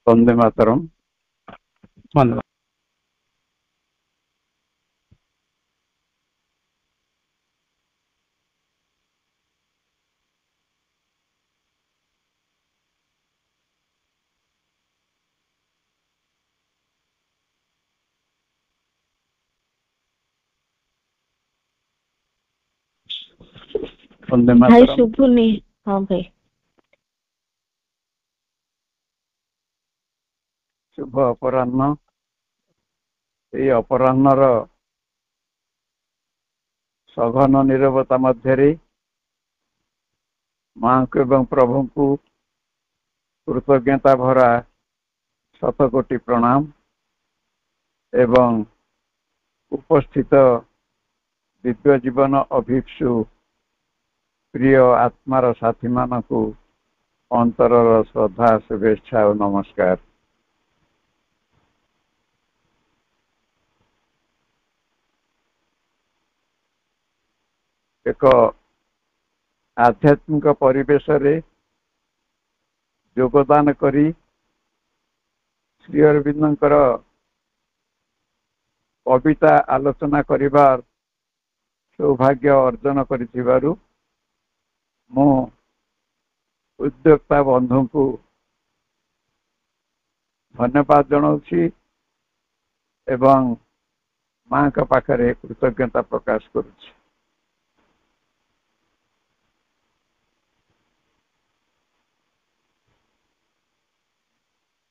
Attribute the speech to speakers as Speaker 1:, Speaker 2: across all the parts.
Speaker 1: वंदे मातरम।
Speaker 2: धन्यवाद।
Speaker 1: वंदे
Speaker 3: भाई
Speaker 1: मातरम।
Speaker 3: शुभुनी। हाँ भाई
Speaker 1: शुभ अपराह्न। ये अपराह्नर सघन नीरवता मध्य माँ को एवं प्रभु को कृतज्ञता भरा शतकोटि प्रणाम एवं उपस्थित दिव्य जीवन अभिक्षु प्रिय आत्मार साथी मानक अंतरर श्रद्धा शुभेच्छा और नमस्कार। एक आध्यात्मिक परिवेश रे योगदान करी श्री अरविंदर कविता आलोचना करिबार सौभाग्य अर्जन करिथिबारु मु उद्योक्ता बंधु को धन्यवाद जनाऊछि एवं माँ का पाखरे कृतज्ञता प्रकाश करुछि।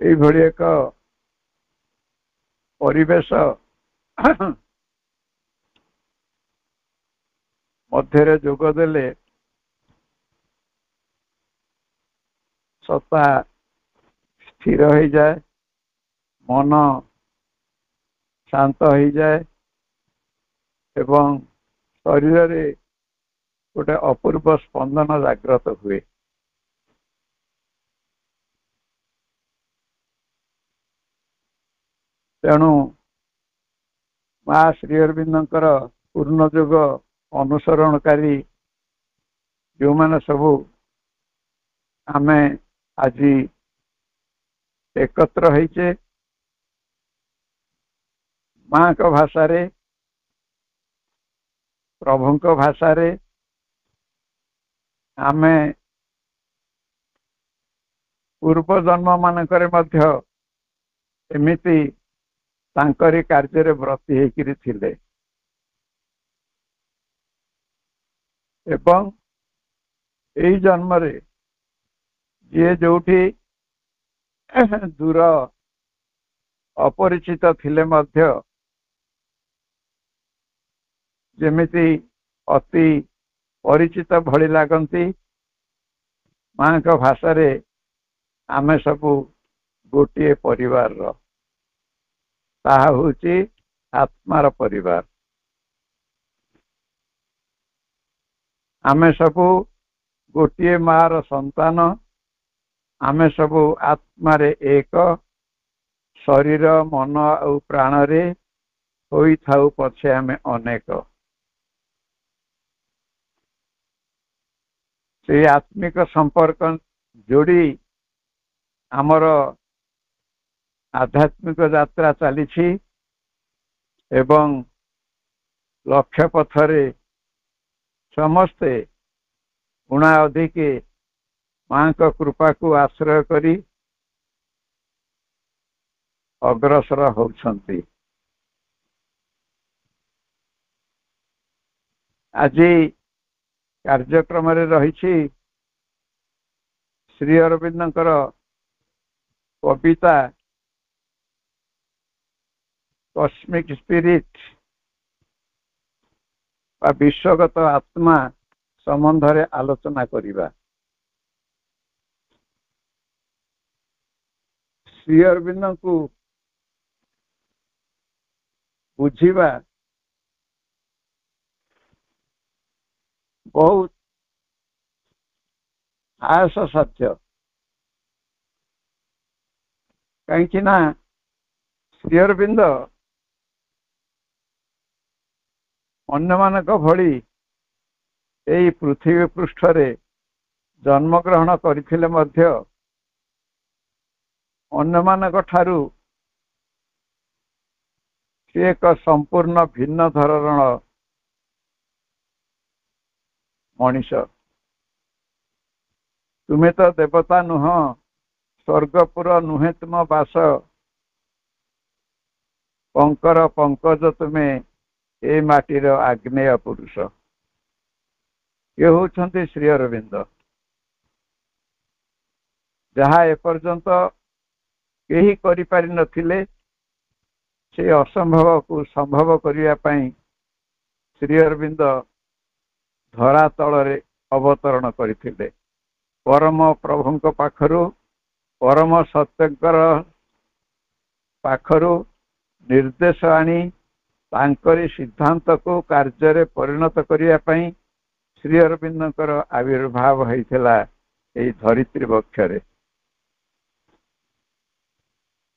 Speaker 1: এই ভଳି एक परिवेश मध्य जोगदेले सत्ता स्थिर हो जाए, मन शांत हो जाए एवं शरीर रे गोटे अपूर्व स्पंदन जागृत हुए। तेणु माँ श्री अरविंदर पूर्ण जोग अनुसरणकारी जो माने सबू आमे आज एकत्र होइचे माँ का भाषा रे प्रभु को भाषा रे आमे पूर्व जन्म मानकरे मध्य एमिति तांकरी कार्य रे व्रती हेकिरि थिले एवं एई जन्म रे जे जोठी दूर अपरिचित थिले मध्य जेमिति अति परिचित भली लागंती माँ का भाषा रे आमे सबू गोटे परिवार रो ताहा होची आत्मार परिवार। आमे सबू गोटे मार संतान, आमे सबू आत्मारे एक शरीर मन और प्राण रे होई थाउ पछे आमे अनेक। से आत्मिक संपर्क जोड़ी आमर आध्यात्मिक यात्रा चली एवं लक्ष्य पथरे समस्ते गुणा अधिके माँ का कृपा को आश्रय करी अग्रसर होउछंती। आज कार्यक्रम रे रही श्री अरविंदर कविता कॉस्मिक स्पिरिट विश्वगत आत्मा संबंध रे आलोचना करिबा। श्री अरविंद को बुझीबा बहुत आयस साध्य कहीं ना श्री अरविंद अन्य मानक भली एई पृथ्वी पृष्ठ रे जन्म ग्रहण करथिले मध्य ଅନ୍ୟମାନଙ୍କ ଠାରୁ ସେ ଏକ ସମ୍ପୂର୍ଣ୍ଣ ଭିନ୍ନ ଧରଣର ମଣିଷ। ତୁମେ ତ ଦେବତା ନୁହଁ, ସ୍ୱର୍ଗପୁର ନୁହେଁ ତୁମ ବାସ, ପଙ୍କର ପଙ୍କଜ ତୁମେ ଏ ମାଟିର ଆଗ୍ନେୟ ପୁରୁଷ। ଇଏ ହେଉଛନ୍ତି ଶ୍ରୀ ଅରବିନ୍ଦ, ଯାହା ଏପର୍ଯ୍ୟନ୍ତ କେହି କରିପାରି ନଥିଲେ। ସେ ଅସମ୍ଭବକୁ ସମ୍ଭବ କରିବା ପାଇଁ ଶ୍ରୀ ଅରବିନ୍ଦ ଧରାତଳରେ ଅବତରଣ କରିଥିଲେ। ପରମ ପ୍ରଭୁଙ୍କ ପାଖରୁ, ପରମ ସତ୍ୟଙ୍କର ପାଖରୁ ନିର୍ଦ୍ଦେଶ ଆଣି ତାଙ୍କରି ସିଦ୍ଧାନ୍ତକୁ କାର୍ଯ୍ୟରେ ପରିଣତ କରିବା ପାଇଁ ଶ୍ରୀ ଅରବିନ୍ଦଙ୍କର ଆବିର୍ଭାବ ହୋଇଥିଲା ଏହି ଧରିତ୍ରୀ ବକ୍ଷରେ।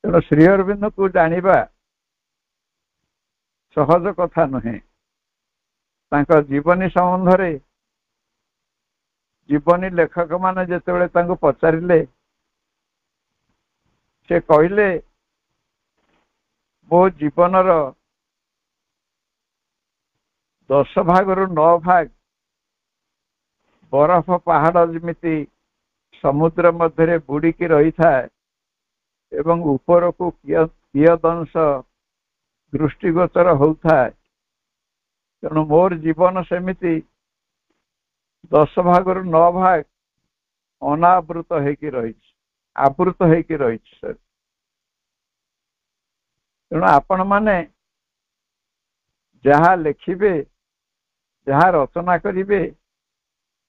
Speaker 1: ତେଣୁ ଶ୍ରୀ ଅରବିନ୍ଦଙ୍କୁ ଜାଣିବା ସହଜ କଥା ନୁହେଁ। ତାଙ୍କ ଜୀବନୀ ସମ୍ବନ୍ଧରେ ଜୀବନୀ ଲେଖକମାନେ ଯେତେବେଳେ ତାଙ୍କୁ ପଚାରିଲେ, ସେ କହିଲେ, ମୋ ଜୀବନର 10 ଭାଗରୁ 9 ଭାଗ ବରଫ ପାହାଡ଼ ଯେମିତି ସମୁଦ୍ର ମଧ୍ୟରେ ବୁଡ଼ିକି ରହିଥାଏ ଏବଂ ଉପରକୁ କିୟଦଂଶ ଦୃଷ୍ଟିଗୋଚର ହେଉଥାଏ। ତେଣୁ ମୋର ଜୀବନ ସେମିତି 10 ଭାଗରୁ 9 ଭାଗ ଅନାବୃତ ହେଇକି ରହିଛି, ଆବୃତ ହେଇକି ରହିଛି। ତେଣୁ ଆପଣମାନେ ଯାହା ଲେଖିବେ, ଯାହା ରଚନା କରିବେ,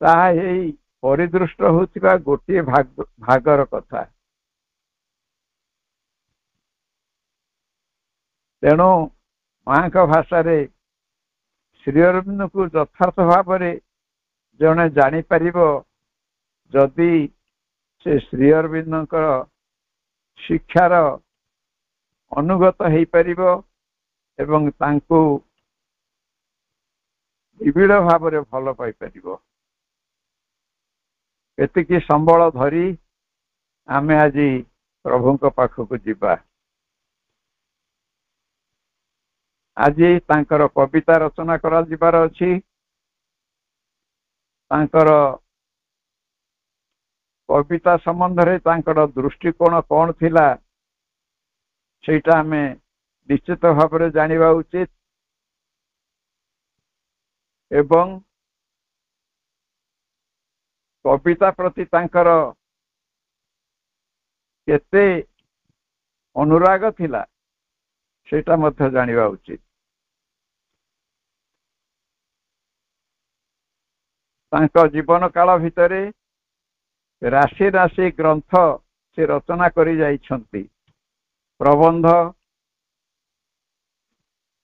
Speaker 1: ତାହା ଏଇ ପରିଦୃଷ୍ଟ ହେଉଥିବା ଗୋଟିଏ ଭାଗର କଥା। ତେଣୁ ମାଙ୍କ ଭାଷାରେ ଶ୍ରୀ ଅରବିନ୍ଦଙ୍କୁ ଯଥାର୍ଥ ଭାବରେ ଜଣେ ଜାଣିପାରିବ ଯଦି ସେ ଶ୍ରୀ ଅରବିନ୍ଦଙ୍କର ଶିକ୍ଷାର ଅନୁଗତ ହେଇପାରିବ ଏବଂ ତାଙ୍କୁ ନିବିଡ଼ ଭାବରେ ଭଲ ପାଇପାରିବ। ଏତିକି ସମ୍ବଳ ଧରି ଆମେ ଆଜି ପ୍ରଭୁଙ୍କ ପାଖକୁ ଯିବା। ଆଜି ତାଙ୍କର କବିତା ରଚନା କରାଯିବାର ଅଛି। ତାଙ୍କର କବିତା ସମ୍ବନ୍ଧରେ ତାଙ୍କର ଦୃଷ୍ଟିକୋଣ କ'ଣ ଥିଲା ସେଇଟା ଆମେ ନିଶ୍ଚିତ ଭାବରେ ଜାଣିବା ଉଚିତ। ଏବଂ କବିତା ପ୍ରତି ତାଙ୍କର କେତେ ଅନୁରାଗ ଥିଲା ସେଇଟା ମଧ୍ୟ ଜାଣିବା ଉଚିତ। ତାଙ୍କ ଜୀବନ କାଳ ଭିତରେ ରାଶି ରାଶି ଗ୍ରନ୍ଥ ସେ ରଚନା କରି ଯାଇଛନ୍ତି। ପ୍ରବନ୍ଧ,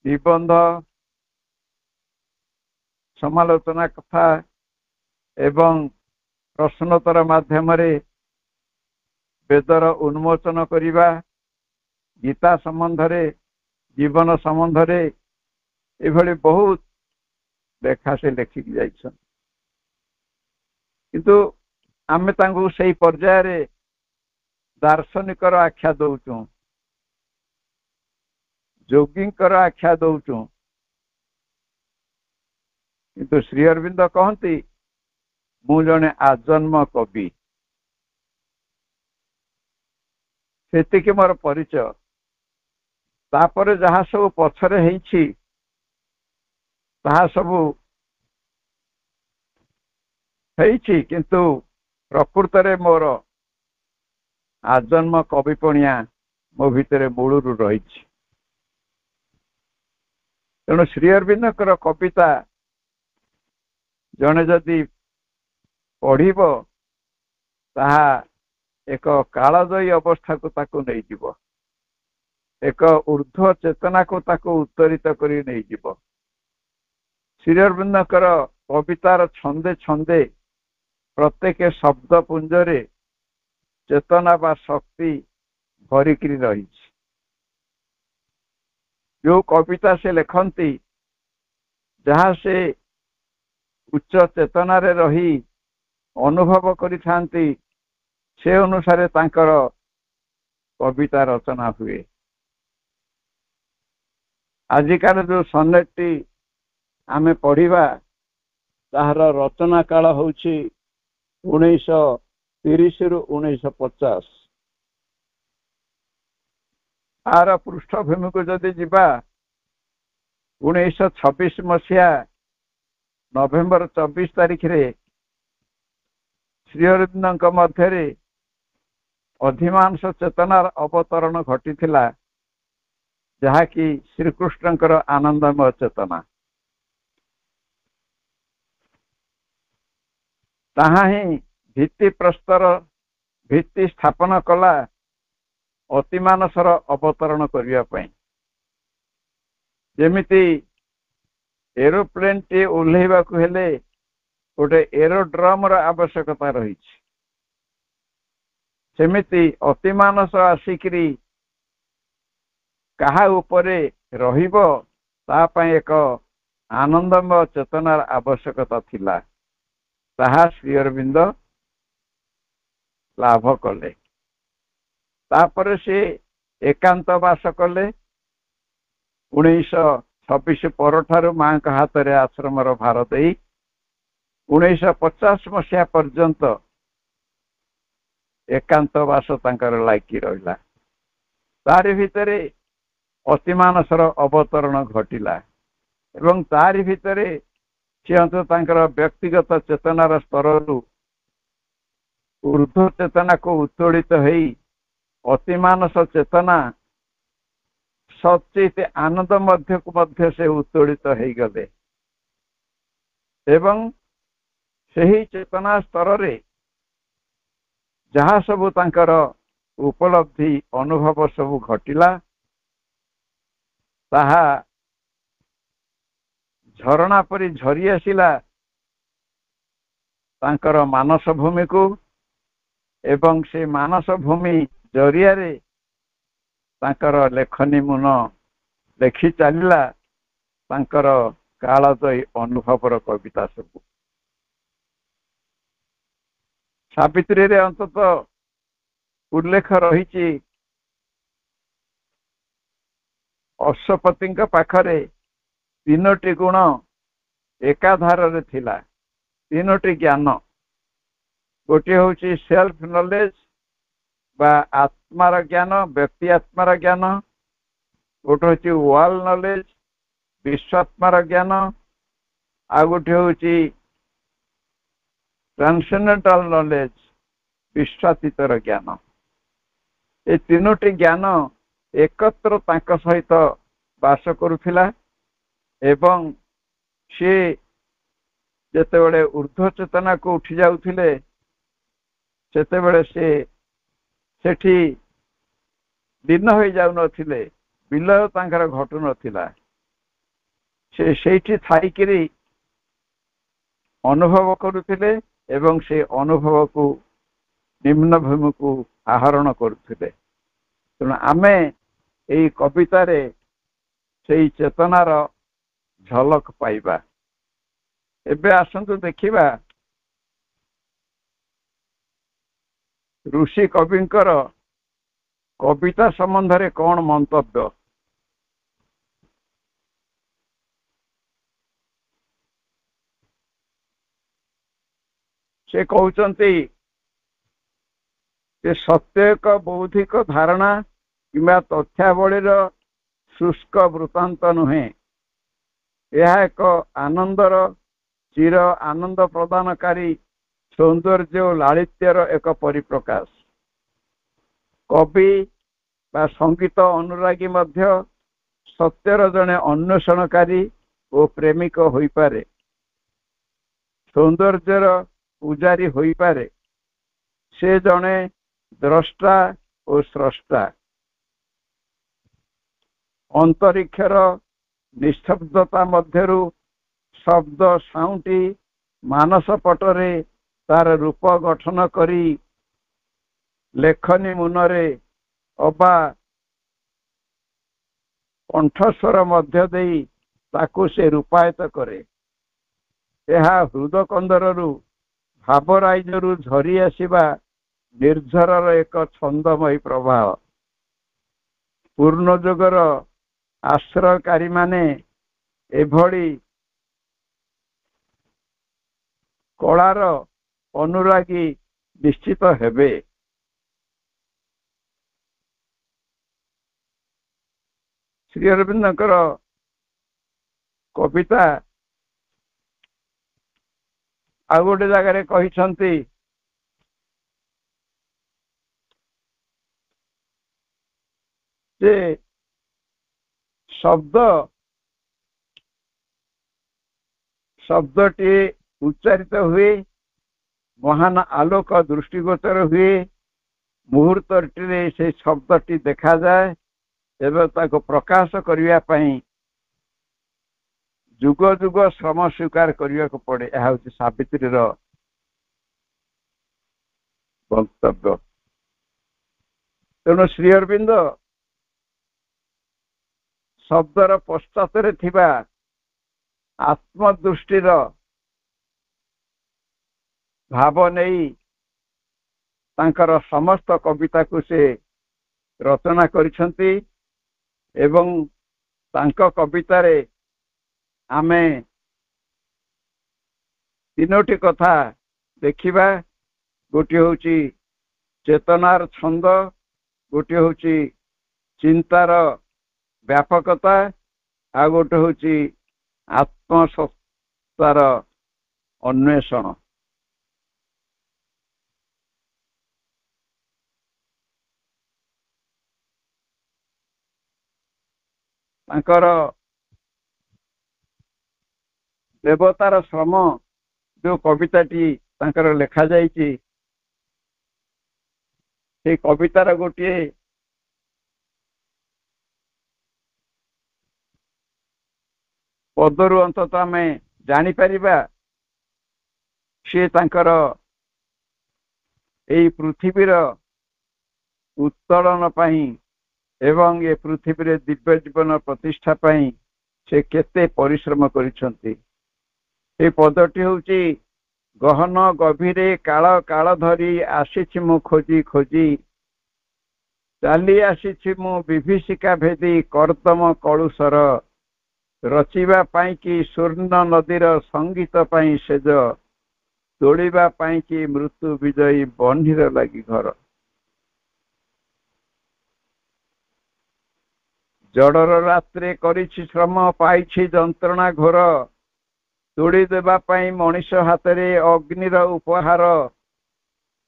Speaker 1: ନିବନ୍ଧ, ସମାଲୋଚନା କଥା ଏବଂ ପ୍ରଶ୍ନୋତ୍ତର ମାଧ୍ୟମରେ ବେଦର ଉନ୍ମୋଚନ କରିବା, ଗୀତା ସମ୍ବନ୍ଧରେ, ଜୀବନ ସମ୍ବନ୍ଧରେ ଏଭଳି ବହୁତ ଲେଖା ସେ ଲେଖିକି ଯାଇଛନ୍ତି। କିନ୍ତୁ ଆମେ ତାଙ୍କୁ ସେଇ ପର୍ଯ୍ୟାୟରେ ଦାର୍ଶନିକର ଆଖ୍ୟା ଦଉଛୁ, ଯୋଗୀଙ୍କର ଆଖ୍ୟା ଦଉଛୁ। କିନ୍ତୁ ଶ୍ରୀ ଅରବିନ୍ଦ କହନ୍ତି, ମୁଁ ଜଣେ ଆଜନ୍ମ କବି। ସେତିକି ମୋର ପରିଚୟ। ତାପରେ ଯାହା ସବୁ ପଛରେ ହେଇଛି ତାହା ସବୁ ହେଇଛି, କିନ୍ତୁ ପ୍ରକୃତରେ ମୋର ଆଜନ୍ମ କବିପଣିଆ ମୋ ଭିତରେ ମୂଳରୁ ରହିଛି। ତେଣୁ ଶ୍ରୀ ଅରବିନ୍ଦଙ୍କର କବିତା ଜଣେ ଯଦି ପଢ଼ିବ ତାହା ଏକ କାଳଜୟୀ ଅବସ୍ଥାକୁ ତାକୁ ନେଇଯିବ, ଏକ ଊର୍ଦ୍ଧ୍ୱ ଚେତନାକୁ ତାକୁ ଉତ୍ତରିତ କରି ନେଇଯିବ। ଶ୍ରୀ ଅରବିନ୍ଦଙ୍କର କବିତାର ଛନ୍ଦେ ଛନ୍ଦେ ପ୍ରତ୍ୟେକ ଶବ୍ଦ ପୁଞ୍ଜରେ ଚେତନା ବା ଶକ୍ତି ଭରିକିରି ରହିଛି। ଯେଉଁ କବିତା ସେ ଲେଖନ୍ତି, ଯାହା ସେ ଉଚ୍ଚ ଚେତନାରେ ରହି ଅନୁଭବ କରିଥାନ୍ତି, ସେ ଅନୁସାରେ ତାଙ୍କର कविता रचना हुए। आजिकार जो सनेटटी आमे पढ़िबा ताहार रचना काल होउछि 1930 रु 1950। आर पृष्ठभूमि को जदि जिबा 1926 मसीहा नवेम्बर 24 तारिख रे श्री अरविंद मध्य अधिमांश चेतनार अवतरण घटी जहाँकि श्रीकृष्णकर आनंदमय चेतना ताहा ही भित्ति प्रस्तर भित्ति स्थापन कला अतिमानसर अवतरण करने पई। जेमिति एरोप्लेन टी ओल्हेबा को हेले गोटे एरोड्रम र आवश्यकता रही। सेमिति अतिमानस आसिकरी कहा उपरे रहिबो ता पई एक आनंदमय चेतनार आवश्यकता थिला। ताहा श्री अरविंद लाभ कले। तापर से एकांत वास कले। 1926 परठारु मां का हाथ रे आश्रम रो भार देई 1950 मसीहा पर्यंत एकांत वास तांकर लागी रहिला। तारि भितरे अतिमानसर अवतरण घटिला एवं तारि भितरे से तांकर व्यक्तिगत चेतनार स्तररू ऊर्ध्व चेतना को उत्तोलित होई अतिमानस चेतना सचित आनंद मध्य को मध्य से उत्तोलित हो गले एवं सही चेतना स्तर रे जहाँ सबू तांकर उपलब्धि अनुभव सबू घटिला ताहा झरणा परी झरी आसिला तांकर मानस भूमि को एवं से मानस भूमि जरिया रे तांकर लेखनी मुन लेखि चलला तांकर कालजयी अनुभवर कविता सब। सावित्री रे अंतत उल्लेख रही अश्वपति पाखरे 3टी गुण एकाधार रे थिला। 3टी ज्ञान गोटे हूँ सेल्फ नॉलेज बा आत्मार ज्ञान व्यक्ति आत्मार ज्ञान गोटे हूँ वर्ल्ड नॉलेज विश्वात्मार ज्ञान आ गोटे हूँ ट्रांसेंडेंटल नॉलेज विश्वातीतर ज्ञान। ये 3टी ज्ञान एकत्र तांक सहित बास करुथिला एवं सी जेतेबेले ऊर्ध्व चेतना को उठी जाउथिले सेतेबेले से सेठी दिन हो जाउ नथिले विलय तांकर घटु नथिला। से सेठी थाइकिरी अनुभव करुथिले एवं से अनुभव को निम्न भूमि को आहरण करुथिले। तेणु आमे एई कविता रे सेई चेतनार झलक पाइबा। एबे आसंतु देखिबा ऋषि कविंकर कविता संबंध रे कौन मंतव्य। से कहउचंती जे सत्य एक बौद्धिक धारणा किंबा तथ्यावलीर शुष्क वृत्तांत नुहे। यह एक आनंदर चिर आनंद प्रदानकारी सौंदर्य और लालित्यर एक परिप्रकाश। कवि बा संगीत अनुरागी मध्य सत्यर जने अन्वेषणकारी और प्रेमिक होई पारे। सौंदर्यर पूजारी होई पारे। से जने द्रष्टा और स्रष्टा। अंतरिक्षर निस्तब्धता मध्यरु शब्द साउंटी मानस पटरे तार रूप गठन करी लेखनी मुनरे अबा कंठस्वर मध्य देई ताकू से रूपायित करे। यह हृदकंदरु भावराइजरु झरी आसिबा निर्झरर एक छंदमयी प्रभाव। ପୂର୍ଣ୍ଣ ଯୋଗର ଆଶ୍ରୟକାରୀ ମାନେ ଏଭଳି କଳାର ଅନୁରାଗୀ ନିଶ୍ଚିତ ହେବେ। ଶ୍ରୀ ଅରବିନ୍ଦଙ୍କର କବିତା ଆଉ ଗୋଟେ ଜାଗାରେ କହିଛନ୍ତି, ଯେ ଶବ୍ଦଟି ଉଚ୍ଚାରିତ ହୁଏ, ମହାନ ଆଲୋକ ଦୃଷ୍ଟିଗୋଚର ହୁଏ, ମୁହୂର୍ତ୍ତଟିରେ ସେ ଶବ୍ଦଟି ଦେଖାଯାଏ ଏବଂ ତାକୁ ପ୍ରକାଶ କରିବା ପାଇଁ ଯୁଗ ଯୁଗ ଶ୍ରମ ସ୍ୱୀକାର କରିବାକୁ ପଡେ। ଏହା ହେଉଛି ସାବିତ୍ରୀର ବକ୍ତବ୍ୟ। ତେଣୁ ଶ୍ରୀ ଅରବିନ୍ଦ ଶବ୍ଦର ପଶ୍ଚାତରେ ଥିବା ଆତ୍ମଦୃଷ୍ଟିର ଭାବ ନେଇ ତାଙ୍କର ସମସ୍ତ କବିତାକୁ ସେ ରଚନା କରିଛନ୍ତି ଏବଂ ତାଙ୍କ କବିତାରେ ଆମେ ତିନୋଟି କଥା ଦେଖିବା। ଗୋଟିଏ ହେଉଛି ଚେତନାର ଛନ୍ଦ, ଗୋଟିଏ ହେଉଛି ଚିନ୍ତାର ବ୍ୟାପକତା, ଆଉ ଗୋଟେ ହେଉଛି ଆତ୍ମସତ୍ତାର ଅନ୍ୱେଷଣ। ତାଙ୍କର ଦେବତାର ଶ୍ରମ ଯୋଉ କବିତାଟି ତାଙ୍କର ଲେଖାଯାଇଛି, ସେଇ କବିତାର ଗୋଟିଏ ପଦରୁ ଅନ୍ତତଃ ଆମେ ଜାଣିପାରିବା ସେ ତାଙ୍କର ଏଇ ପୃଥିବୀର ଉତ୍ତୋଳନ ପାଇଁ ଏବଂ ଏ ପୃଥିବୀରେ ଦିବ୍ୟ ଜୀବନ ପ୍ରତିଷ୍ଠା ପାଇଁ ସେ କେତେ ପରିଶ୍ରମ କରିଛନ୍ତି। এই পদটি ହେଉଛି, ଗହନ ଗଭୀରେ କାଳ କାଳ ଧରି ଆସିଛି ମୁଁ ଖୋଜି ଖୋଜି, ଚାଲି ଆସିଛି ମୁଁ ବିଭୀଷିକା ଭେଦି କର୍ଦ୍ଦମ କଳୁଷର, ରଚିବା ପାଇଁ କି ସ୍ୱର୍ଣ୍ଣ ନଦୀର ସଙ୍ଗୀତ ପାଇଁ ସେଜ, ତୋଳିବା ପାଇଁ କି ମୃତ୍ୟୁ ବିଜୟୀ ବହ୍ନିର ଲାଗି ଘର। ଜଡର ରାତ୍ରେ କରିଛି ଶ୍ରମ ପାଇଛି ଯନ୍ତ୍ରଣା ଘୋର, ତୋଳି ଦେବା ପାଇଁ ମଣିଷ ହାତରେ ଅଗ୍ନିର ଉପହାର,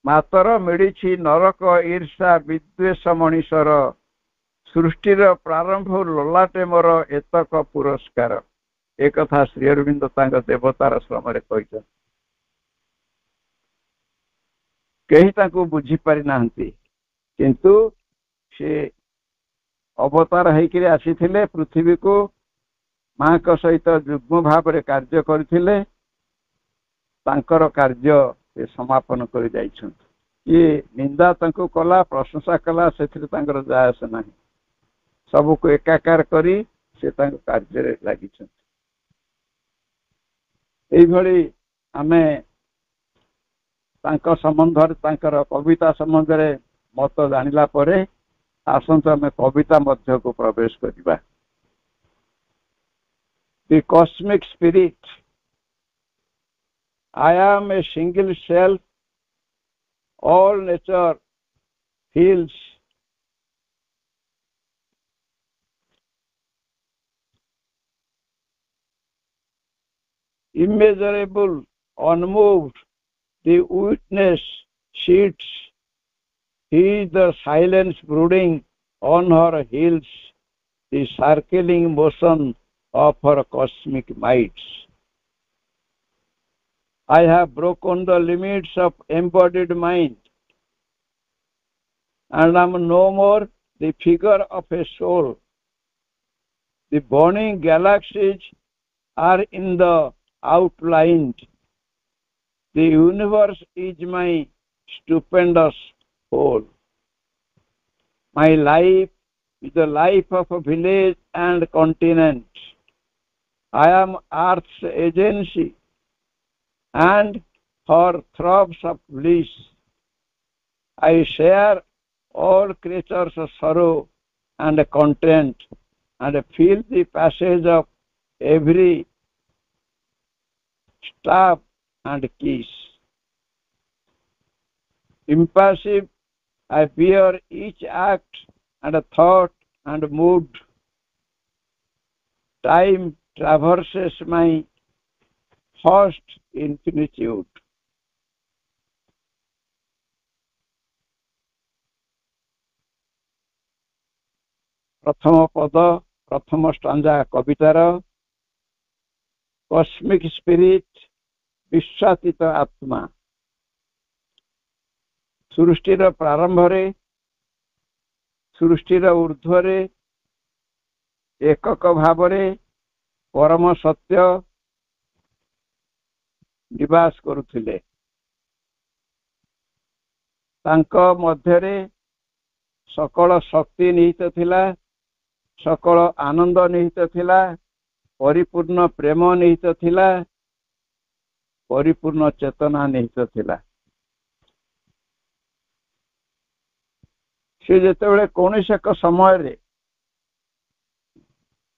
Speaker 1: ମାତର ମିଳିଛି ନରକ ଈର୍ଷା ବିଦ୍ୱେଷ ମଣିଷର, ସୃଷ୍ଟିର ପ୍ରାରମ୍ଭ ଲଲାଟେ ମୋର ଏତକ ପୁରସ୍କାର। ଏକଥା ଶ୍ରୀ ଅରବିନ୍ଦ ତାଙ୍କ ଦେବତାର ଶ୍ରମରେ କହିଛନ୍ତି। କେହି ତାଙ୍କୁ ବୁଝିପାରି ନାହାନ୍ତି, କିନ୍ତୁ ସେ ଅବତାର ହେଇକରି ଆସିଥିଲେ ପୃଥିବୀକୁ, ମାଙ୍କ ସହିତ ଯୁଗ୍ମ ଭାବରେ କାର୍ଯ୍ୟ କରିଥିଲେ, ତାଙ୍କର କାର୍ଯ୍ୟ ସେ ସମାପନ କରି ଯାଇଛନ୍ତି। କିଏ ନିନ୍ଦା ତାଙ୍କୁ କଲା, ପ୍ରଶଂସା କଲା, ସେଥିରେ ତାଙ୍କର ଯାଏ ଆସେ ନାହିଁ। ସବୁକୁ ଏକାକାର କରି ସେ ତାଙ୍କ କାର୍ଯ୍ୟରେ ଲାଗିଛନ୍ତି। এইଭଳି ଆମେ ତାଙ୍କ ସମ୍ବନ୍ଧରେ, ତାଙ୍କର କବିତା ସମ୍ବନ୍ଧରେ ମତ ଜାଣିଲା ପରେ ଆସନ୍ତୁ ଆମେ କବିତା ମଧ୍ୟକୁ ପ୍ରବେଶ କରିବା। The cosmic spirit, I am a single self, all nature feels. Immeasurable, unmoved, the witness sits, he is the silence brooding on her heels, the circling motion of her cosmic mights. I have broken the limits of embodied mind, and am no more the figure of a soul. The burning galaxies are in the outline. The universe is my stupendous whole. My life is the life of a village and continent. I am Earth's agency, and her throbs of bliss. I share all creatures' sorrow and content and feel the passage of every step and kiss. Impassive, I bear each act and thought and mood. Time traverses my vast infinitude. प्रथम पद प्रथम stanza कवितार cosmic spirit विश्वातीत आत्मा सृष्टिर प्रारंभ रे सृष्टिर ऊर्ध्वरे एकक भावरे परम सत्य निवास करुथिले तांको मध्यरे सकल शक्ति निहित थिला सकल आनंद निहित थिला परिपूर्ण प्रेम निहित थिला परिपूर्ण चेतना निहित थिला से जेतेबेले कौनसी एक समय रे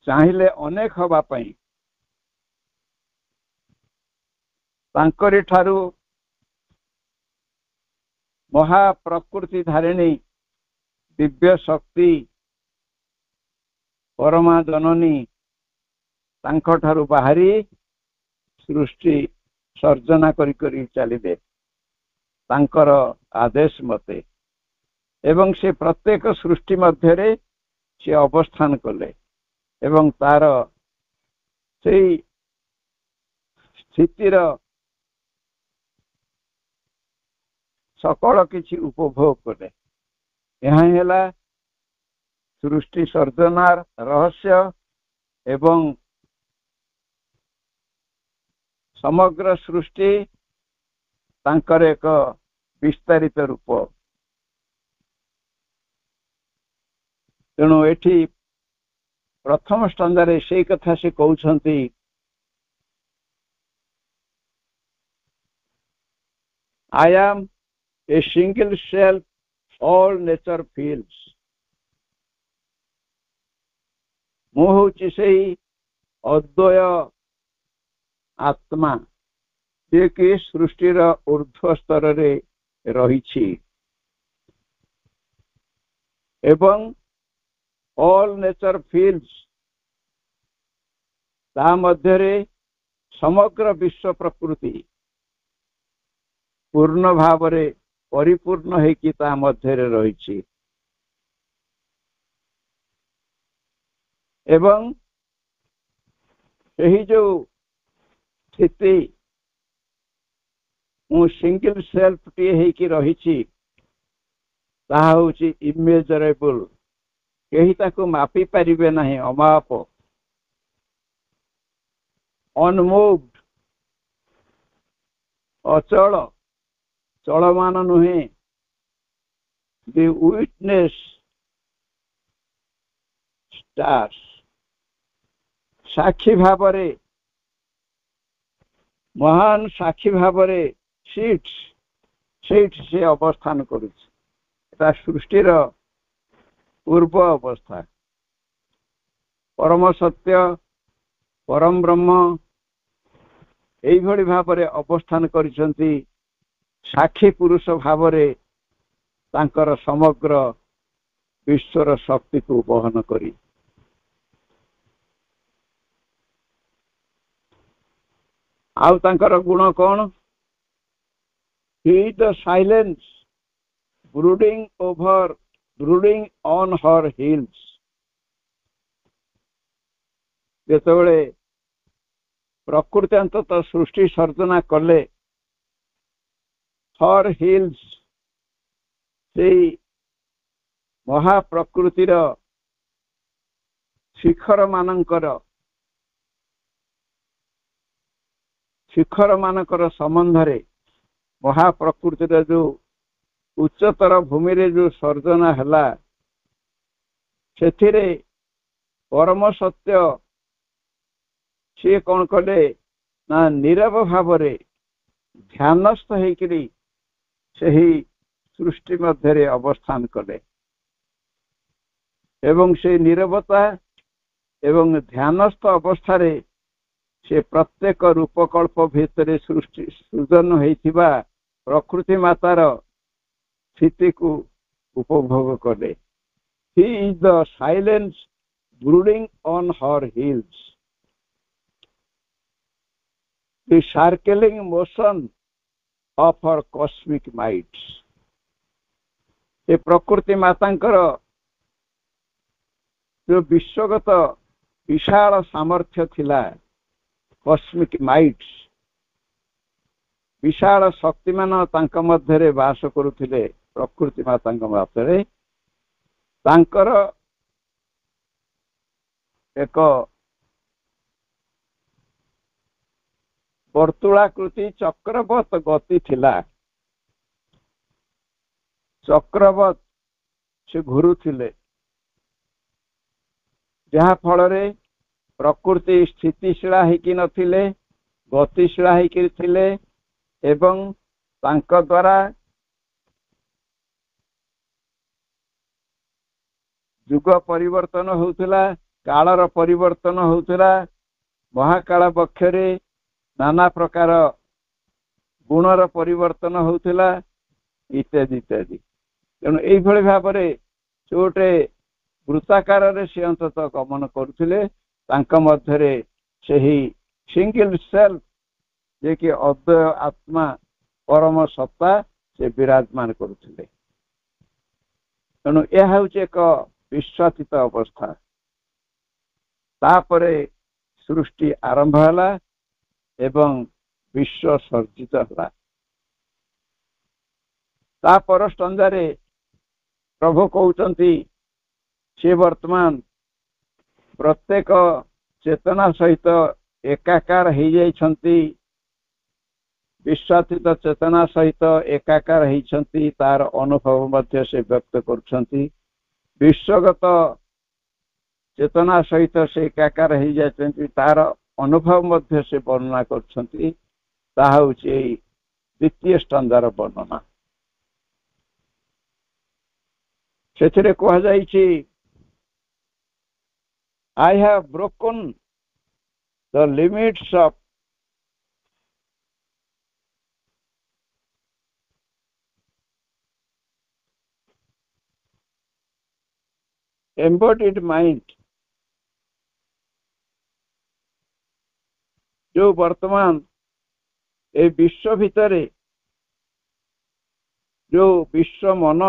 Speaker 1: चाहिले अनेक हवा पई तांकरी ठारू महाप्रकृति धारिणी दिव्य शक्ति परमा जननी तांको ठारू बाहरी सृष्टि सर्जना करी करी चलिले तांकर आदेश मते एवं से प्रत्येक सृष्टि मध्यरे से अवस्थान कले एवं तार से स्थितिर सकल किछि उपभोग कले यहाँ हेला सृष्टि सर्जनार रहस्य एवं समग्र सृष्टि तांकर एक विस्तारित रूप तेणु एठी प्रथम स्टांजारे से कथा से कहउछंती I am a single self all nature feels मु होची सेही अद्वय आत्मा जे कि सृष्टिर ऊर्ध्व स्तर रे रहिछि एवं ऑल नेचर फील्स ता मध्यरे समग्र विश्व प्रकृति पूर्ण भावरे परिपूर्ण है कि ता मध्यरे रहिछि एवं यही जो स्थिति मु सिंगल सेल्फ टी है कि रहिछि ताहा होछि इमेजरेबल केही ताको मापी परिबे नाही अमाप अनमूव्ड अचल चलमान नुहे दि विटनेस स्टार्स साक्षी भावरे महान साक्षी भावरे सीट्स से अवस्थान करुछि सृष्टिर पूर्व अवस्था परम सत्य परम ब्रह्म एई भली भावरे अवस्थान करिसंती साक्षी पुरुष भावरे तांकर समग्र विश्वर शक्ति को वहन करी आउ तांकर गुण कौन ही the silence brooding on her hills जेतेबेले प्रकृति अंततः सृष्टि सर्जना कले हर हिल्स से महाप्रकृतिर शिखर मानकर संबंध रे महाप्रकृतिर जो उच्चतर भूमि रे जो सर्जना हला सेथिरे परम सत्य सी कौन कले ना नीरव भाव रे ध्यानस्थ होकरी सही सृष्टि मध्य अवस्थान कले ଏବଂ ସେ ନିରବତା ଏବଂ ଧ୍ୟାନस्ଥ ଅବସ୍ଥାରେ ସେ ପ୍ରତ୍ୟେକ ରୂପକଳ୍ପ ଭିତରେ ସୃଜନ ହୋଇଥିବା ପ୍ରକୃତି ମାତାର ସ୍ଥିତିକୁ ଉପଭୋଗ କଲେ। He is the silence brooding on her hills, the circling motion of her cosmic might। ଏ ପ୍ରକୃତି ମାତାଙ୍କର जो विश्वगत विशाल सामर्थ्य थिला, कस्मिक माइट्स, विशाल शक्तिमान तांक मध्यरे वास करुथिले। प्रकृति मातांक मध्यरे तांकर एक वर्तुलाकृति चक्रवत गति थिला। चक्रवत से घुरुथिले, जहा फलरे प्रकृति स्थितिशीला होइकि नथिले, गतिशीला होइकि थिले एवं तांक द्वारा युग परिवर्तन होउथिला, कालर परिवर्तन होउथिला। महाकाल पक्षरे नाना प्रकार गुणर परिवर्तन होउथिला इत्यादि इत्यादि। तेणु एई भली भाबरे गोटे वृत्ताकार से अंततः गमन करुथिले। तांक मध्यरे सेही सिंगल सेल्फ जे कि अद्वय आत्मा परम सत्ता से विराजमान करुथिले। तेणु यह हଉଛି एक विश्वातीत अवस्था। तापरे सृष्टि आरंभ होला एवं विश्व सर्जित होला। ता पर स्टंजारे प्रभु कहउचंती से वर्तमान प्रत्येक चेतना सहित एकाकार हो जाइछंती, विश्वातीत चेतना सहित एकाकार होइछंती। तार अनुभव मध्य से व्यक्त करुछंती। विश्वगत चेतना सहित से एकाकार हो जाइछंती, तार अनुभव मध्य से वर्णना करुछंती। ताहा होछि द्वितीय स्टंजार वर्णना। सेथिरे कहा जाइछि, I have broken the limits of embodied mind। जो वर्तमान ए विश्व भितरे जो विश्व मन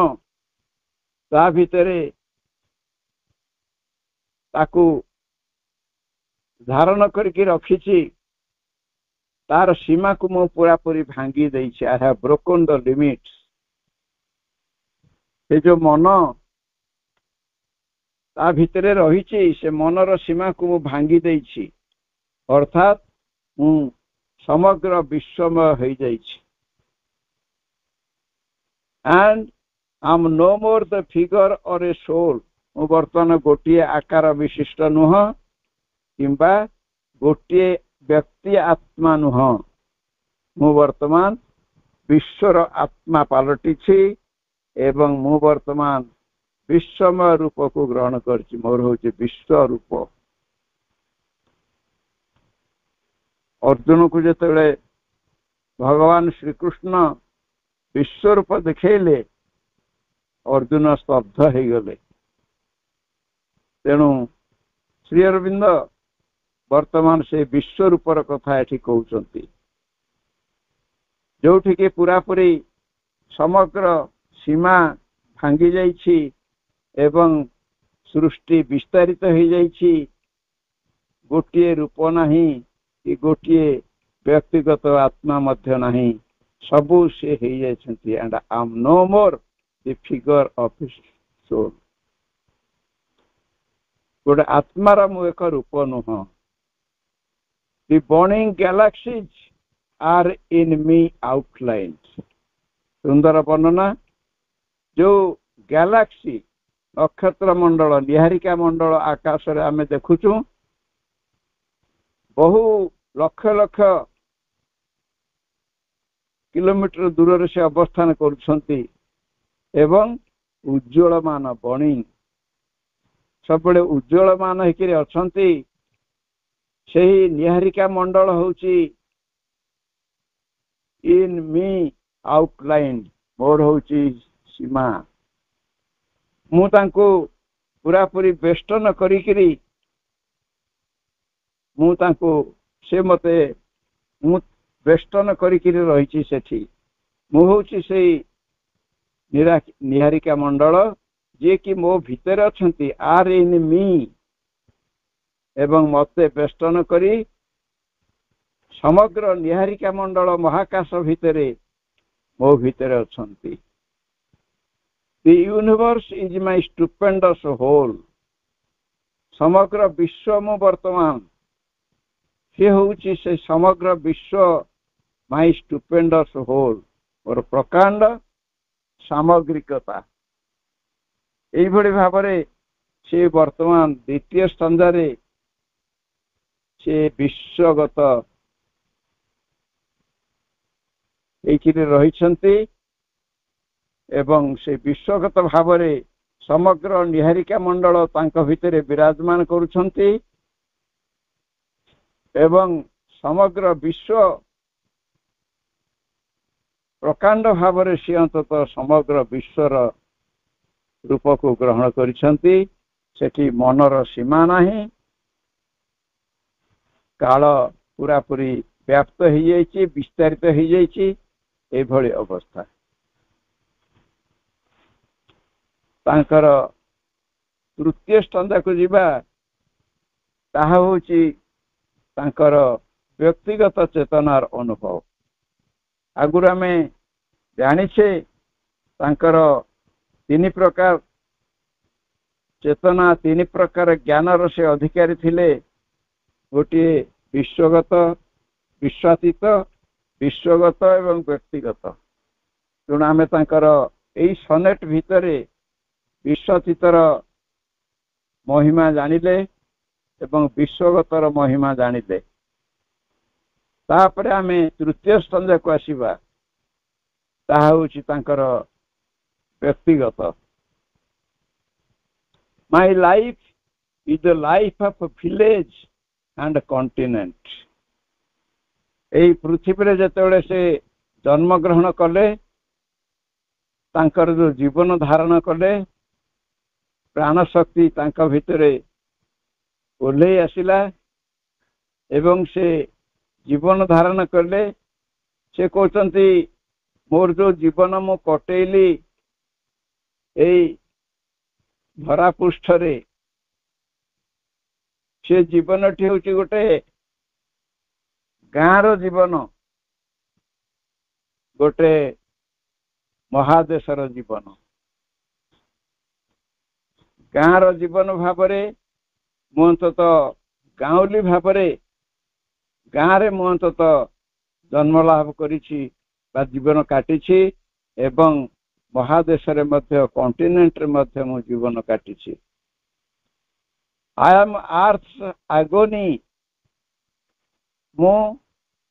Speaker 1: ता भितरे ताकू धारण करके रखी, तार सीमा को मु पूरा पूरी भांगी देइछि। I have broken the limits. से जो मन ता भितरे रहिछि, से मनर सीमा को मु भांगी देइछि। अर्थात मु समग्र विश्वमय हो जाइछि। And I am no more the figure or a soul. मु वर्तमान गोटे आकार विशिष्ट नुह किंबा गोटे व्यक्ति आत्मा नुह। मु वर्तमान विश्वर आत्मा पलटि एवं मु वर्तमान विश्वमय रूप को ग्रहण करछि। मोर होछि विश्व रूप। अर्जुन को जेतेबेले भगवान श्री कृष्ण विश्व रूप देखैले, अर्जुन स्तब्ध हो गले। तेणु श्री अरविंद वर्तमान से विश्व रूपर कथा एठी कहउचंती, जोठी के पूरा पूरी समग्र सीमा भांगी जाइछि एवं सृष्टि विस्तारित हो जाइछि। गोटे रूप नाही कि गोटे व्यक्तिगत आत्मा मध्य नाही, सबू से हो जाइछंती। And I am no more the figure of soul. गोटे आत्मार मु एक रूप नुह। The burning galaxies are in me outlined। सुंदर वर्णना। जो गैलेक्सी नक्षत्र मंडल, निहारिका मंडल आकाश रे आमे देखुचु, बहु लक्ष लक्ष किलोमीटर दूर से अवस्थान करुछंती एवं उज्ज्वलमान बर्निंग सबले उज्ज्वलमान होकर अछंती सेही निहारिका मंडल होची इन मी आउटलाइन मोर होची सीमा मु तांको पूरा पूरी बेष्टन करिकरी मु तांको से मते मु बेष्टन करिकरी रहिची सेठी मु होची सेही निहारिका मंडल जे कि मो भीतर अछंती आर इन मी एवं मते बेष्टन करी समग्र निहारिका मंडल महाकाश भितरे मो भीतर अछंती The universe is my stupendous whole समग्र विश्व मो वर्तमान से होउची से समग्र विश्व my stupendous whole और प्रकांड सामग्रिकता एई भली भाबरे से वर्तमान द्वितीय स्कंधरे से विश्वगत एकिरे रहिछंती एवं से विश्वगत भावरे समग्र निहारिका मंडल तांक भितरे विराजमान करुछंती एवं समग्र विश्व प्रकांड भावरे से अंततः समग्र विश्वर रूप को ग्रहण करिछंती सेठी मनर सीमा नाही काल पूरा पूरी व्याप्त हो जाइए विस्तारित हो जाइए ए भली अवस्था तांकर तृतीय स्कंध को जीवा ताहा होची तांकर व्यक्तिगत चेतनार अनुभव आगुर आमे जानिछे तांकर तीन प्रकार चेतना तीन प्रकार ज्ञानर से अधिकारी थिले गोटे विश्वगत विश्वातीत विश्वगत एवं व्यक्तिगत तेणु आमे तांकर एई सनेट भितरे विश्वातीतर महिमा जानिले एवं विश्वगतर महिमा जानिले तापरे आमे तृतीय स्कंध को आसीबा ताहा होची तांकर व्यक्तिगत My life is the life of a village and a continent एई पृथ्वी रे जतबेले से जन्म ग्रहण कले तांकर जो जीवन धारण कले प्राण शक्ति तांका भितरे ओल्हे आसिला एवं से जीवन धारण कले से कहते मोर जो जीवन मु कटेली एई धरा पृष्ठरे से जीवन टी होची गोटे गाँर जीवन गोटे महादेशर जीवन गाँर जीवन भावरे मुहंत गाँवली भावरे गाँव मुहंत जन्म लाभ करिछि बा जीवन काटिछि एवं महादेश रे मध्य कॉन्टिनेंट रे मध्य मो जीवन काटिछि आई एम अर्थ एगोनी मो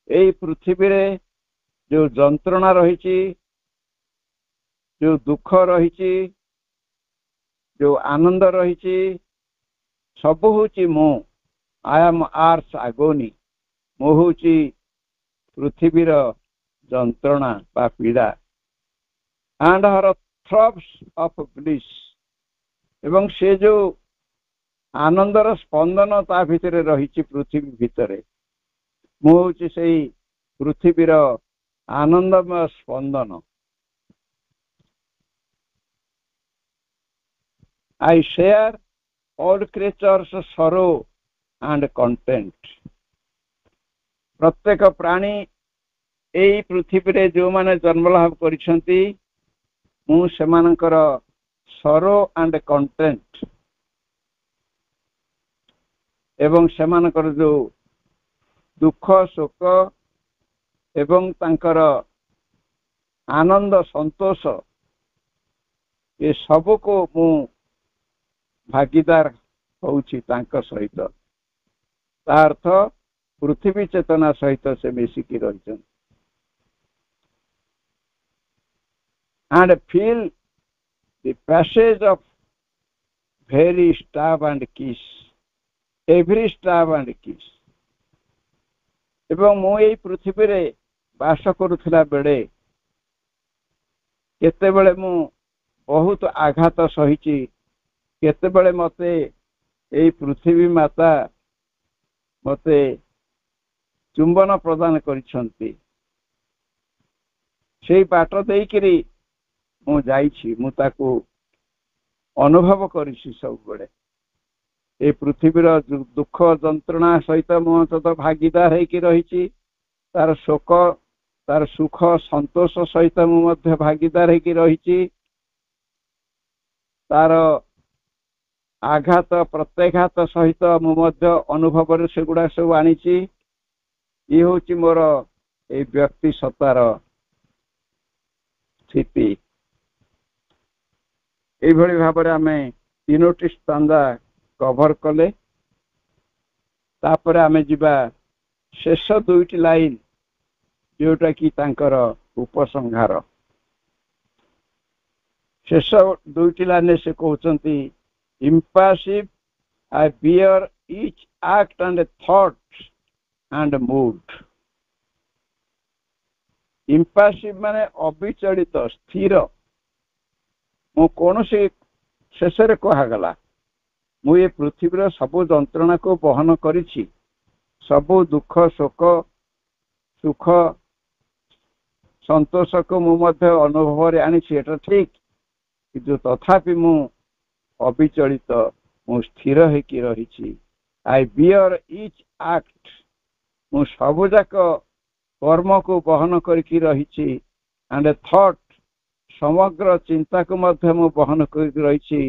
Speaker 1: एई पृथ्वी रे जो जंत्रणा रहिछि जो दुख रहिछि जो आनंद रहिछि सब होची मो आई एम अर्थ एगोनी मो होची पृथ्वीर जंत्रणा बा पीड़ा एंड हर थ्रब्स ऑफ ब्लिस एवं से जो आनंदर स्पंदन ता भितरे रहिछि पृथ्वी भितरे मु होछि सेही पृथ्वीर आनंदमय स्पंदन आई शेयर ऑल क्रिएचर्स सरो एंड कंटेंट प्रत्येक प्राणी एई पृथ्वी रे जो माने जन्म लाभ करिसंती मु सेमानकर सरो एंड कंटेंट एवं सेमानकर जो दुख शोक एवं तांकर आनंद संतोष ये सब को मु भागीदार होउछि तांकर सहित ता अर्थ पृथ्वी चेतना सहित से मिसिकी रहिछन and feel the passage of very stab and kiss, every stab and kiss। ଏବଂ ମୁଁ ଏଇ ପୃଥିବୀରେ ବାସ କରୁଥିଲା ବେଳେ କେତେବେଳେ ମୁଁ ବହୁତ ଆଘାତ ସହିଛି, କେତେବେଳେ ମତେ ଏଇ ପୃଥିବୀ ମାତା ମତେ ଚୁମ୍ବନ ପ୍ରଦାନ କରିଛନ୍ତି। ସେଇ ବାଟ ଦେଇକିରି ମୁଁ ଯାଇଛି, ମୁଁ ତାକୁ ଅନୁଭବ କରିଛି ସବୁବେଳେ। ଏ ପୃଥିବୀର ଦୁଃଖ ଯନ୍ତ୍ରଣା ସହିତ ମୁଁ ଅନ୍ତତଃ ଭାଗିଦାର ହେଇକି ରହିଛି, ତାର ଶୋକ ତାର ସୁଖ ସନ୍ତୋଷ ସହିତ ମୁଁ ମଧ୍ୟ ଭାଗିଦାର ହେଇକି ରହିଛି, ତାର ଆଘାତ ପ୍ରତ୍ୟାଘାତ ସହିତ ମୁଁ ମଧ୍ୟ ଅନୁଭବରେ ସେଗୁଡା ସବୁ ଆଣିଛି। ଇଏ ହଉଛି ମୋର ଏଇ ବ୍ୟକ୍ତି ସତ୍ତାର ସ୍ଥିତି। এইଭଳି ଭାବରେ ଆମେ ତିନୋଟି ସ୍ତାନ୍ଧା କଭର କଲେ। ତାପରେ ଆମେ ଯିବା ଶେଷ ଦୁଇଟି ଲାଇନ, ଯୋଉଟା କି ତାଙ୍କର ଉପସଂହାର। ଶେଷ ଦୁଇଟି ଲାଇନରେ ସେ କହୁଛନ୍ତି, impassive I bear each act and thought and mood। impassive ମାନେ ଅବିଚଳିତ, ସ୍ଥିର। ମୁଁ କୌଣସି ଶେଷରେ କୁହାଗଲା ମୁଁ ଏ ପୃଥିବୀର ସବୁ ଯନ୍ତ୍ରଣାକୁ ବହନ କରିଛି, ସବୁ ଦୁଃଖ ଶୋକ ସୁଖ ସନ୍ତୋଷକୁ ମୁଁ ମଧ୍ୟ ଅନୁଭବରେ ଆଣିଛି, ଏଟା ଠିକ। କିନ୍ତୁ ତଥାପି ମୁଁ ଅବିଚଳିତ, ମୁଁ ସ୍ଥିର ହେଇକି ରହିଛି। ଆଇ ବିୟର ଇଚ୍ ଆକ୍ଟ, ମୁଁ ସବୁ ଯାକ କର୍ମକୁ ବହନ କରିକି ରହିଛି। ଆଣ୍ଡ ଥଟ୍, ସମଗ୍ର ଚିନ୍ତାକୁ ମଧ୍ୟ ମୁଁ ବହନ କରିକି ରହିଛି।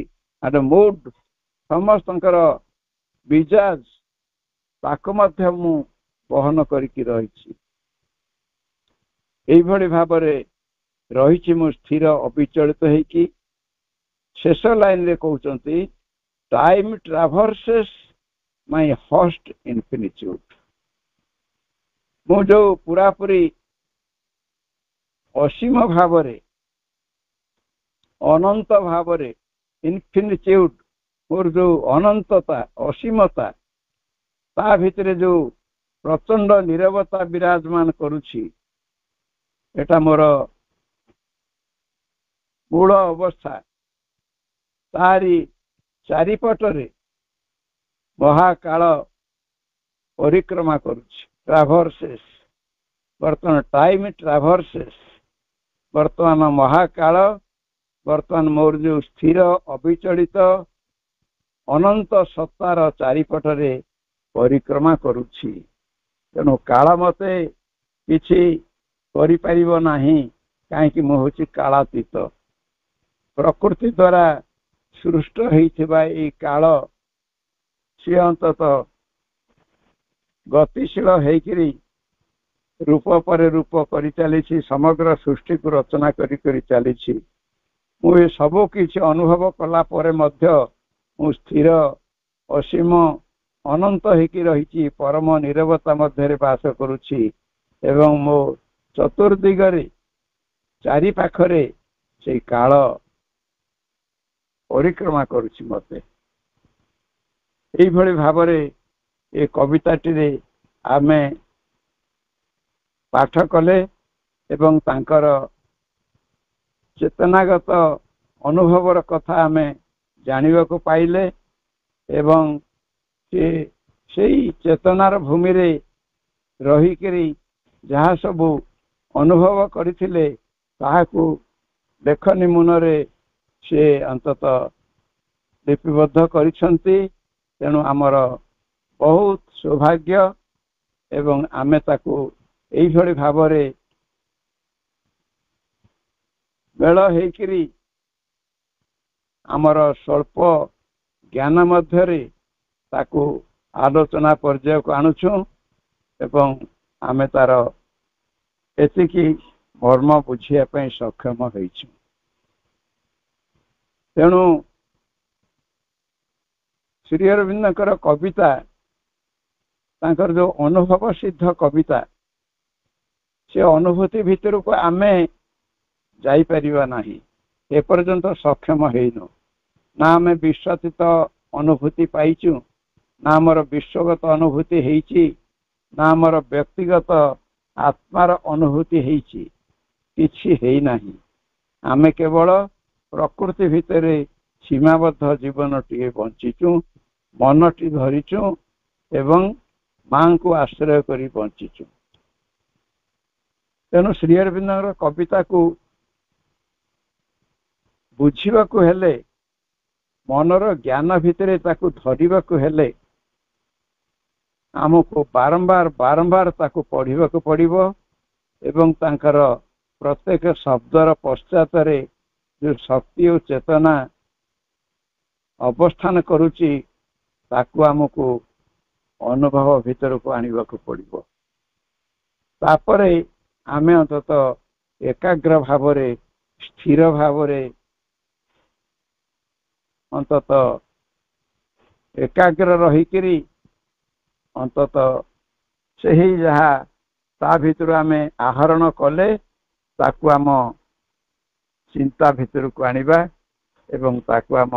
Speaker 1: ଆଣ୍ଡ ମୁଡ୍, ସମସ୍ତଙ୍କର ବିଜାଜ ତାକୁ ମଧ୍ୟ ମୁଁ ବହନ କରିକି ରହିଛି। এইଭଳି ଭାବରେ ରହିଛି ମୁଁ ସ୍ଥିର ଅବିଚଳିତ ହେଇକି। ଶେଷ ଲାଇନରେ କହୁଛନ୍ତି, ଟାଇମ ଟ୍ରାଭର୍ସେସ୍ ମାଇ ହଷ୍ଟ ଇନଫିନିଟ୍ୟୁଡ। ମୁଁ ଯୋଉ ପୁରାପୁରି ଅସୀମ ଭାବରେ ଅନନ୍ତ ଭାବରେ ଇନଫିନିଟ୍ୟୁଡ, ମୋର ଯୋଉ ଅନନ୍ତତା ଅସୀମତା, ତା ଭିତରେ ଯୋଉ ପ୍ରଚଣ୍ଡ ନୀରବତା ବିରାଜମାନ କରୁଛି, ଏଟା ମୋର ମୂଳ ଅବସ୍ଥା। ତାରି ଚାରିପଟରେ ମହାକାଳ ପରିକ୍ରମା କରୁଛି, ଟ୍ରାଭର୍ସେସ୍। ବର୍ତ୍ତମାନ ଟାଇମ ଟ୍ରାଭର୍ସେସ୍, ବର୍ତ୍ତମାନ ମହାକାଳ ବର୍ତ୍ତମାନ ମୋର ଯୋଉ ସ୍ଥିର ଅବିଚଳିତ ଅନନ୍ତ ସତ୍ତାର ଚାରିପଟରେ ପରିକ୍ରମା କରୁଛି। ତେଣୁ କାଳ ମତେ କିଛି କରିପାରିବ ନାହିଁ, କାହିଁକି ମୁଁ ହଉଛି କାଳାତୀତ। ପ୍ରକୃତି ଦ୍ୱାରା ସୃଷ୍ଟ ହେଇଥିବା ଏଇ କାଳ ସିଏ ଅନ୍ତତଃ ଗତିଶୀଳ ହେଇକିରି ରୂପ ପରେ ରୂପ କରି ଚାଲିଛି, ସମଗ୍ର ସୃଷ୍ଟିକୁ ରଚନା କରି କରି ଚାଲିଛି। ମୁଁ ଏ ସବୁ କିଛି ଅନୁଭବ କଲା ପରେ ମଧ୍ୟ ମୁଁ ସ୍ଥିର ଅସୀମ ଅନନ୍ତ ହେଇକି ରହିଛି, ପରମ ନୀରବତା ମଧ୍ୟରେ ବାସ କରୁଛି। ଏବଂ ମୋ ଚତୁର୍ଦିଗରେ ଚାରି ପାଖରେ ସେଇ କାଳ ପରିକ୍ରମା କରୁଛି ମତେ। এইଭଳି ଭାବରେ ଏ କବିତାଟିରେ ଆମେ ପାଠ କଲେ ଏବଂ ତାଙ୍କର ଚେତନାଗତ ଅନୁଭବର କଥା ଆମେ ଜାଣିବାକୁ ପାଇଲେ। ଏବଂ ସେଇ ଚେତନାର ଭୂମିରେ ରହିକରି ଯାହା ସବୁ ଅନୁଭବ କରିଥିଲେ ତାହାକୁ ଲେଖନୀ ମୁନରେ ସେ ଅନ୍ତତଃ ଲିପିବଦ୍ଧ କରିଛନ୍ତି। ତେଣୁ ଆମର ବହୁତ ସୌଭାଗ୍ୟ ଏବଂ ଆମେ ତାକୁ এইଭଳି ଭାବରେ ମେଳ ହେଇକିରି ଆମର ସ୍ୱଳ୍ପ ଜ୍ଞାନ ମଧ୍ୟରେ ତାକୁ ଆଲୋଚନା ପର୍ଯ୍ୟାୟକୁ ଆଣୁଛୁ ଏବଂ ଆମେ ତାର ଏତିକି ମର୍ମ ବୁଝିବା ପାଇଁ ସକ୍ଷମ ହେଇଛୁ। ତେଣୁ ଶ୍ରୀ ଅରବିନ୍ଦଙ୍କର କବିତା, ତାଙ୍କର ଯୋଉ ଅନୁଭବ ସିଦ୍ଧ କବିତା, ସେ ଅନୁଭୂତି ଭିତରକୁ ଆମେ ଯାଇପାରିବା ନାହିଁ, ଏପର୍ଯ୍ୟନ୍ତ ସକ୍ଷମ ହେଇନୁ। ना आम विश्वातीत अनुभूति पाइचु ना आमर विश्वगत अनुभूति हेइची ना आमर व्यक्तिगत आत्मार अनुभूति हेइची किछि हेई नाही। आमे केवल प्रकृति भितर सीमाबद्ध जीवन टी बंचीचु मनटी धरीचु एवं मां को आश्रय करी बंचीचु। तेणु श्री अरविंद कविता को बुझा हेले मनर ज्ञान भितर ताकू धरवा हेले आमको बारंबार बारंबार ताकू पढ़ा पड़ो एवं तांकर प्रत्येक शब्दर पश्चात जो शक्ति और चेतना अवस्थान करुची ताकू आमको अनुभव भीतर को आने को पड़ो। तापरे आमे अंतत एकाग्र भाव स्थिर भाव अंतत एकाग्र रहीकि अंतत सही जहा ता भितर आमे आहरण कले ताकू आम चिंता भितर को आनिबा एवं ताकू आम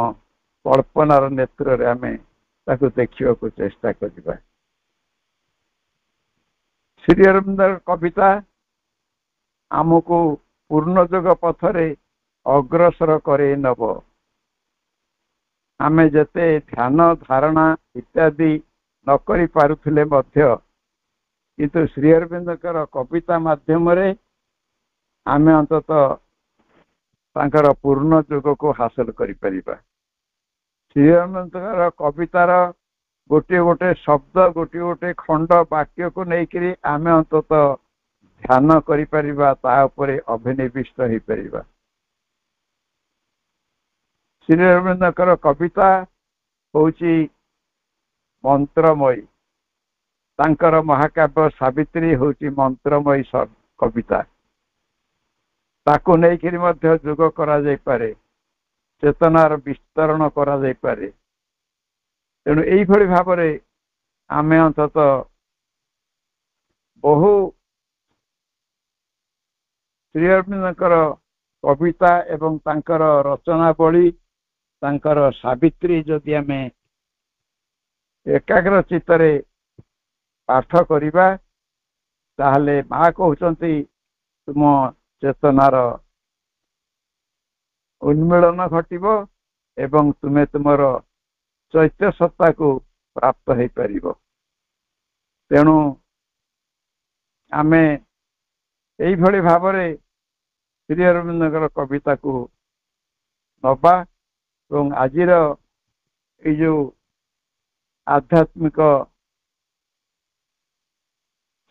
Speaker 1: कल्पनार नेत्र रे आमे ताकू देखिबा को चेष्टा करिबा। श्री अरविंद कविता आमको पूर्णयोग पथरे अग्रसर करे नब। आमे जते ध्यान धारणा इत्यादि न करि पारुथिले मध्य किंतु श्री अरविंदकर कविता माध्यम रे आमे अंतत तांकर पूर्ण योग को हासिल करि परिबा। श्री अरविंदकर कवितार गोटे गोटे शब्द गोटे गोटे खंड वाक्य को लेकर आमे अंतत ध्यान करि परिबा ता उपरे अभिनिविष्ट होई परिबा। श्री अरविंदकर कविता होची मंत्रमयी तांकर महाकाव्य सावित्री होची मंत्रमयी कविता ताको लेकर मध्य जोग करा जाय पारे चेतनार विस्तरण करा जाय पारे। तेणु एई भली भाबरे आमे अंतत बहु श्री अरविंदकर कविता एवं तांकर रचनावली तांकर सावित्री जदि आमे एकाग्र चित्तरे पाठ करिबा ताहले माँ कहउचंती तुम चेतनार उन्मीलन घटिबो एवं तुमे तुमर चैत्य सत्ता को प्राप्त हो पारिबो। तेणु आमे एई भली भावरे श्री अरविंदकर कविता को नबा एवं आजिर ये जो आध्यात्मिक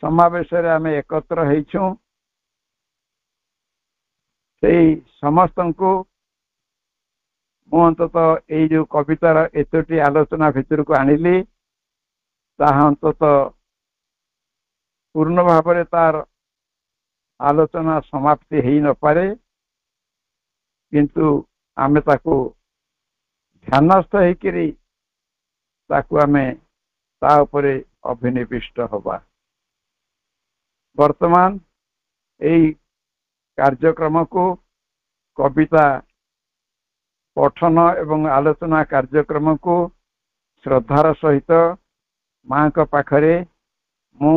Speaker 1: समावेश आम एकत्र होइछुं सेई समस्त को अंतत ये जो कवितार एतटी आलोचना भितर को आनिली ताहा अंतत पूर्ण भाव में तार आलोचना समाप्ति हो न पारे किंतु आमे ताकू ध्यानस्थ होकरी ताकू आमे ता उपरे अभिनिविष्ट होबा। वर्तमान यही कार्यक्रम को कविता पठन एवं आलोचना कार्यक्रम को श्रद्धार सहित माँ का पाखरे मु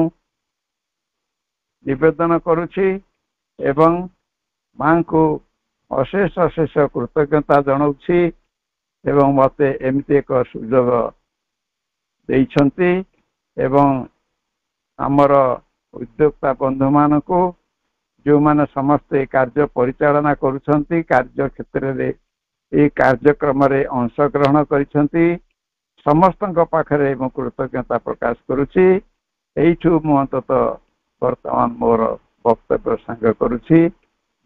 Speaker 1: निवेदन करुछि एवं माँ को अशेष अशेष कृतज्ञता जनाउछि एवं मते एमती एक सुजोग देइछन्ति एवं आमर उद्योक्ता बंधु मान को जो माने समस्ते कार्य परिचालना करुछन्ति कार्य क्षेत्र रे ए कार्यक्रम रे अंशग्रहण करिछन्ति समस्तक पाखरे मु कृतज्ञता प्रकाश करुछि। एइठु मु अंतत वर्तमान मोर वक्तव्य संग करुछि।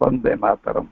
Speaker 1: वंदे मातरम।